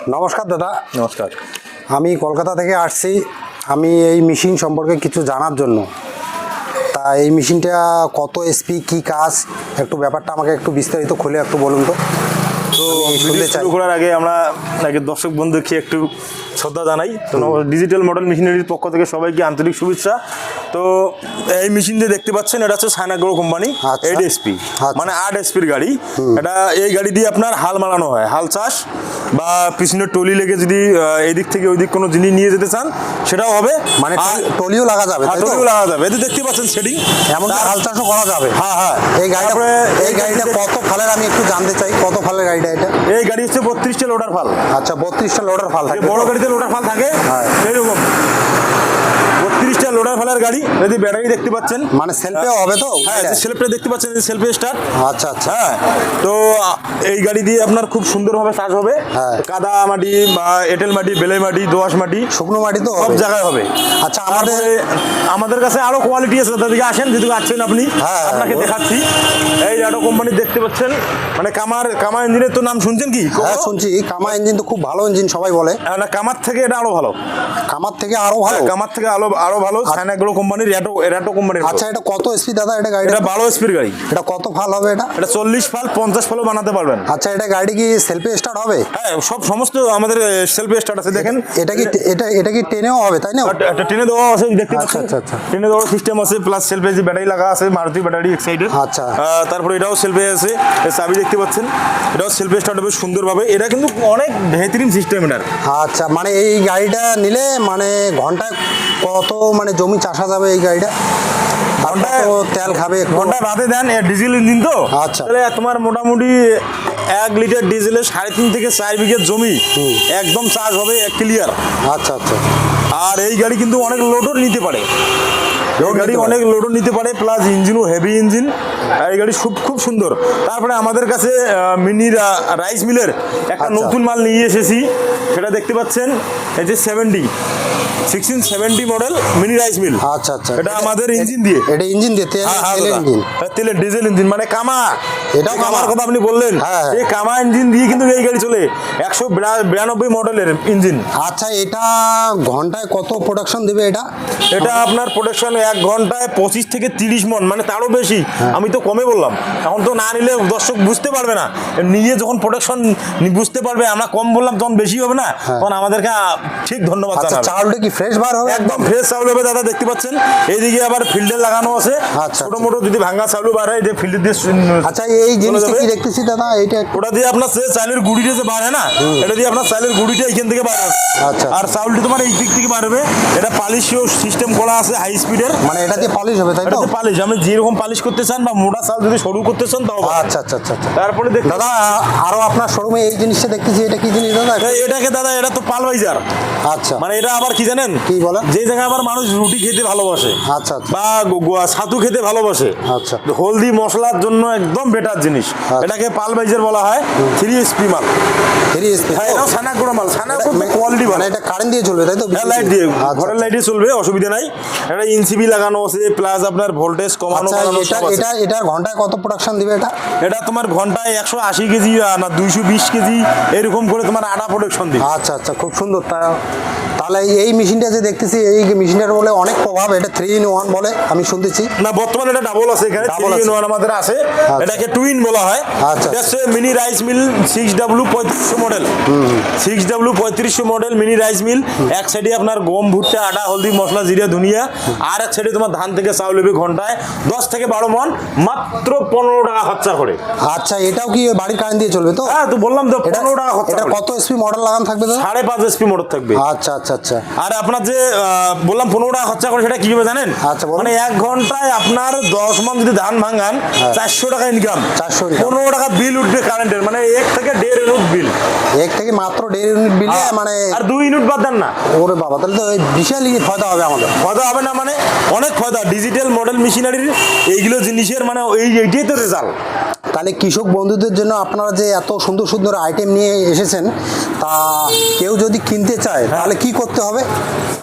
নমস্কার দাদা। নমস্কার। আমি কলকাতা থেকে আসছি। আমি এই মেশিন সম্পর্কে কিছু জানার জন্য। তা এই মেশিনটা কত এসপি, কি কাজ, একটু ব্যাপারটা আমাকে একটু বিস্তারিত খুলে একটু বলুন তো। তো ভিডিও শুরু করার আগে আমরা দর্শক বন্ধুকে একটু শ্রদ্ধা জানাই। তো ডিজিটাল মডেল মেশিনারির পক্ষ থেকে সবাইকে আন্তরিক শুভেচ্ছা। তো এই মেশিন দিয়ে দেখতে পাচ্ছেন, এটা হচ্ছে সাইনাগ্রো কোম্পানি 8SP, মানে 8SPর গাড়ি। এটা এই গাড়ি দিয়ে আপনার হাল মারানো হয়, হাল চাষ বা পিছনের টলি লেগে যদি এই দিক থেকে ওই দিক কোনো জিনিস নিয়ে যেতে চান সেটাও হবে, মানে টলিও লাগা যাবে। টলিও লাগা যাবে। এতে দেখতে পাচ্ছেন সেটিং, এমন হাল চাষও করা যাবে। হ্যাঁ হ্যাঁ। এই গাড়িটা কত ফালের আমি একটু জানতে চাই, কত ফালের গাড়িটা এটা? এই গাড়ি হচ্ছে 32টা লোডার ফাল। আচ্ছা, 32টা লোডার ফাল থাকে। বড় গাড়িতে লোডার ফাল থাকে এইরকম 32টা লোডার ফালের গাড়ি। যদি ব্যাটারি দেখতে পাচ্ছেন, মানে সেলফেও হবে তো? হ্যাঁ, সেলফটা দেখতে পাচ্ছেন, সেলফে স্টার্ট। আচ্ছা আচ্ছা। হ্যাঁ, তো এই গাড়ি দিয়ে আপনার খুব সুন্দরভাবে চাষ হবে। কাদা মাটি বা এঁটেল মাটি, বেলে মাটি, দোআঁশ মাটি, শুকনো মাটি তো সব জায়গায় হবে। আচ্ছা, আমাদের কাছে আরো কোয়ালিটি আছে, তাদেরকে আসেন, যেহেতু আসছেন আপনি, আপনাকে দেখাচ্ছি। এই র্যাডো কোম্পানি দেখতে পাচ্ছেন, মানে কামা ইঞ্জিনের তো নাম শুনছেন কি? হ্যাঁ শুনছি, কামা ইঞ্জিন তো খুব ভালো ইঞ্জিন সবাই বলে। না, কামার থেকে এটা আরো ভালো। কামার থেকে আরো ভালো? কামার থেকে আরো ভালো। সাইনাগ্রো কোম্পানির র্যাডো কোম্পানির। আচ্ছা, এটা কত এসপি দাদা? এটা গাড়ি, এটা 12 এসপির গাড়ি। এটা কত ফাল হবে? এটা 40 ফাল 50 ফালও বানাতে পারবেন। আচ্ছা, এটা গাড়ি কি সেলফে স্টার্ট হবে? হ্যাঁ, সমস্ত আমাদের সেলফে স্টার্ট আছে। দেখেন, এটা কি টেনেও হবে, তাই না? এটা টেনে দেওয়া আছে, দেখতে পাচ্ছেন। আচ্ছা আচ্ছা। টেনে দেওয়ার সিস্টেম আছে, প্লাস সেলফে যে ব্যাটারি লাগা আছে, মারুতি ব্যাটারি এক সাইডে। আচ্ছা। তারপরে এটাও সেলফে আছে, চাবি দেখতে পাচ্ছেন, এটাও সেলফে স্টার্ট হবে সুন্দরভাবে। এটা কিন্তু অনেক বেহতরিন সিস্টেম এটার। আচ্ছা, মানে এই গাড়িটা নিলে মানে ঘন্টায় কত মানে জমি চাষা যাবে এই গাড়িটা? ঘন্টায় তেল খাবে? ঘন্টায় বাদে দেন, ডিজেল ইঞ্জিন তো। আচ্ছা, তাহলে তোমার মোটামুটি 1 লিটার ডিজেলে 3.5 থেকে 4 বিঘে জমি একদম চাষ হবে ক্লিয়ার। আচ্ছা আচ্ছা। আর এই গাড়ি কিন্তু অনেক লোডও নিতে পারে, গাড়ি অনেক লোডও নিতে পারে, প্লাস ইঞ্জিনও হেভি ইঞ্জিন। এই গাড়ি খুব সুন্দর। তারপরে আমাদের কাছে মিনি রাইস মিলের একটা নতুন মাল নিয়ে এসেছি, সেটা দেখতে পাচ্ছেন। এই যে 1670 মডেল মিনি রাইস মিল। আচ্ছা আচ্ছা। এটা আমাদের ইঞ্জিন দিয়ে, এটা ইঞ্জিন দিয়ে, তেলের ডিজেল ইঞ্জিন, মানে কামা। এটাও কামার কথা আপনি বললেন, এই কামা ইঞ্জিন দিয়ে কিন্তু এই গাড়ি চলে। 192 মডেলের ইঞ্জিন। আচ্ছা, এটা ঘন্টায় কত প্রোডাকশন দেবে এটা? এটা আপনার প্রোডাকশন 1 ঘন্টায় 25 থেকে 30 মন, মানে তারও বেশি। আমি তো কমে বললাম, এখন তো না নিলে দর্শক বুঝতে পারবে না। নিয়ে যখন প্রোডাকশন বুঝতে পারবে, আমরা কম বললাম তখন বেশি হবে না, তখন আমাদেরকে ঠিক ধন্যবাদ জানাবে। চাউলটা কি ফ্রেশ বার হবে? একদম ফ্রেশ চাউল হবে দাদা, দেখতে পাচ্ছেন। এইদিকে আবার ফিল্ডে লাগানো আছে, ছোট মোটো যদি ভাঙা চাউল বার হয়, যে ফিল্ডে দিয়ে। আচ্ছা, এই জিনিসটা কি দেখতেছি দাদা, এইটা ওটা দিয়ে আপনার চালের গুঁড়িটা যে বার হয় না, এটা দিয়ে আপনার চালের গুঁড়িটা এখান থেকে বার হবে। আচ্ছা। আর চাউলটি তোমার এই দিক থেকে বার হবে। এটা পালিশও সিস্টেম করা আছে, হাই স্পিডের। মানে এটা দিয়ে পলিশ হবে, তাই তো? পালিশ, আমি যেরকম পালিশ করতে চান বা মোটা চাল যদি সরু করতে চান তাও। আচ্ছা আচ্ছা আচ্ছা। তারপরে দাদা, আরো আপনার শোরুমে এই জিনিসটা দেখতেছি, এটা কি জিনিস দাদা? এটাকে দাদা, এটা তো পালভাইজার। আচ্ছা, মানে এটা আবার কি জানেন, কি বলে? যে জায়গায় আবার মানুষ রুটি খেতে ভালোবাসে, আচ্ছা, বা ছাতু খেতে ভালোবাসে, আচ্ছা, হলদি মশলার জন্য একদম বেটার জিনিস। এটাকে পালভাইজার বলা হয়। 3SP মাল। 3SP, হ্যাঁ, এটাও সানাগুড়া মাল। সানাগুড়া কোয়ালিটি ভালো। এটা কারেন্ট দিয়ে চলবে, তাই তো? হ্যাঁ, লাইট দিয়ে, ঘরের লাইটে চলবে, অসুবিধা নাই। এটা ইনসিবি লাগানো আছে, প্লাস আপনার ভোল্টেজ কমানো। এটা ঘন্টায় কত প্রোডাকশন দিবে এটা? এটা তোমার ঘন্টায় 180 কেজি না 220 কেজি এরকম করে তোমার আটা প্রোডাকশন দিবে। আচ্ছা আচ্ছা, খুব সুন্দর। তাহলে এই মেশিনটা যে দেখতেছি, এই মেশিনটার বলে অনেক প্রভাব। এটা 3-in-1 বলে আমি শুনতেছি। না, বর্তমানে এটা ডাবল আছে, এখানে 3-in-1 আমাদের আছে। এটাকে টুইন বলা হয়। আচ্ছা, এটা mini rice mill 6W3500 model. 6W3500 model mini rice mill. এক সাইডে আপনার গম, ভুট্টা, আটা, হলদি, মশলা, জিরা, ধনিয়া, আর এক সাইডে তোমার ধান থেকে চাউল হবে। ঘন্টায় 10 থেকে 12 মন, মাত্র 15 টাকা খরচা করে। আচ্ছা, এটাও কি বাড়ির কারেন্ট দিয়ে চলবে তো? হ্যাঁ, তো বললাম তো 15 টাকা খরচা। এটা কত এসপি মডেল লাগানো থাকবে তো? 5.5 এসপি মোটর থাকবে। আচ্ছা আচ্ছা আচ্ছা। আর আপনার যে বললাম 15 টাকা খরচা করে, সেটা কিভাবে জানেন? আচ্ছা, মানে 1 ঘন্টায় আপনার 10 মন যদি ধান ভাঙান, 400 টাকা ইনকাম। 15 টাকা বিল উঠবে কারেন্টের, মানে 1 থেকে 1.5 ইউনিট বিল। 1 থেকে মাত্র 1.5 ইউনিট বিল, মানে আর 2 ইউনিট বাদ দেন না। ওরে বাবা, তাহলে তো বিশাল ফায়দা হবে আমাদের। ফায়দা হবে না মানে অনেক ফায়দা। ডিজিটাল মডেল মেশিনারির এইগুলো জিনিসের মানে এইটাই তো রেজাল্ট। তাহলে কৃষক বন্ধুদের জন্য আপনারা যে এত সুন্দর সুন্দর আইটেম নিয়ে এসেছেন, তা কেউ যদি কিনতে চায় তাহলে কি করতে হবে?